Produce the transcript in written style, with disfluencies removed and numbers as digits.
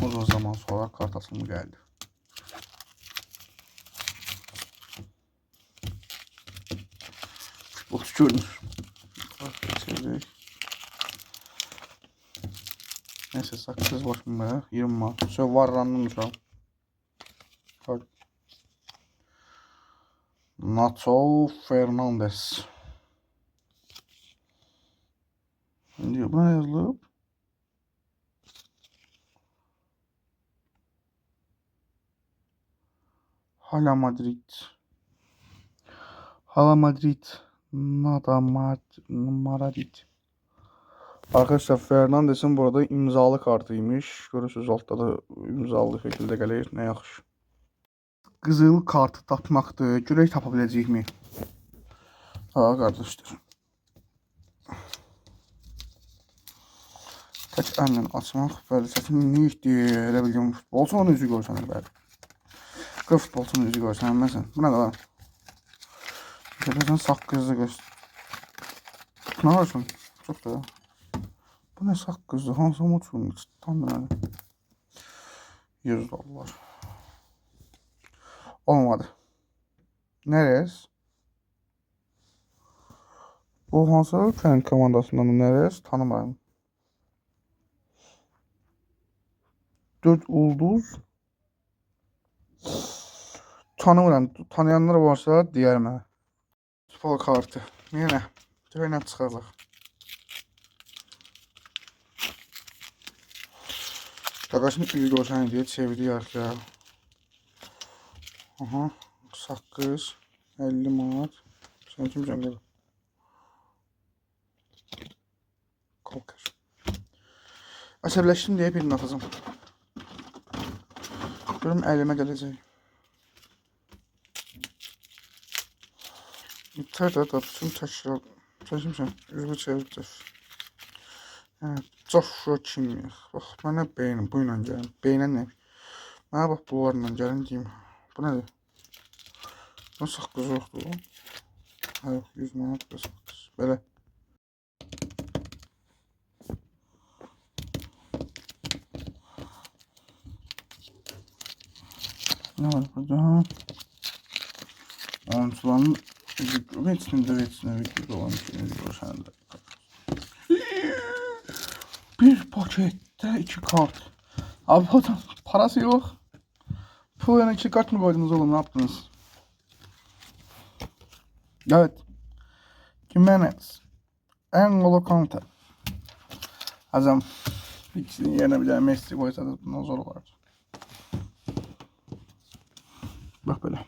Uzun zaman sonra kart açılımı geldi. Futbolcu görünür. Neyse sakız başımda 20 manat. Söv var randım. Nacho Fernandes. Şimdi buna yazılıb. Hala Madrid. Nada Madrid. Arkadaşlar Fernandes'in burada imzalı kartıymış. Görürsünüz altta da imzalı şekilde gelir. Ne yaxşı. Qızıl kartı tapmaqdır. Görək tapa biləcəyikmi? Ha qardaşlar. Tək əllə açmaq bəli çətinlikdir. Elə bildim futbolçunun üzü görsənir bəli. Qız futbolçunun üzü görsənməsən. Bu nə qədər? Görürsən saqqızı göstər. Nə varsan? Çox da. Bu nə saqqızı? Hansı uçurmuş? Tam deməli. 100 dollar. Olmadı. Neres? Bu hansı ölkənin komandasından Neres? Tanımıyorum. 4 ulduz. Tanımıyorum. Tanıyanlar varsa deyər mənə. Futbol kartı. Yenə. Görək çıxacaq. Qaqaşın üzü görsənir deyə çeviriyək ya. Aha. Saqqız. 50 manat. Sən kimsən qaba? Kalkar. Əsəbləşdim deyə birini atacağım. Görüm əlimə gələcək. Tüm təkrar. Sən kimsən? Üzvü çevirdir. Joshua Kimmich. Bax, mənə beynim bu ilə gəlin. Beynə nə? Mənə bax, bunlarla gəlin deyim. Bu nədir? Bu saqqız yoxdur. Hayır, 100 manat və saqqız. Belə. Ne var burada? Oyuncuların vetsine olan şeyini bir pakette 2 kart. Abi adam parası yok. Bu yana 2 kart mı koydunuz oğlum, ne yaptınız? Evet. Jimenez. N'Golo Kante. Azam. İkisinin yerine bir tane Messi koysa da bundan zor var. Bak böyle.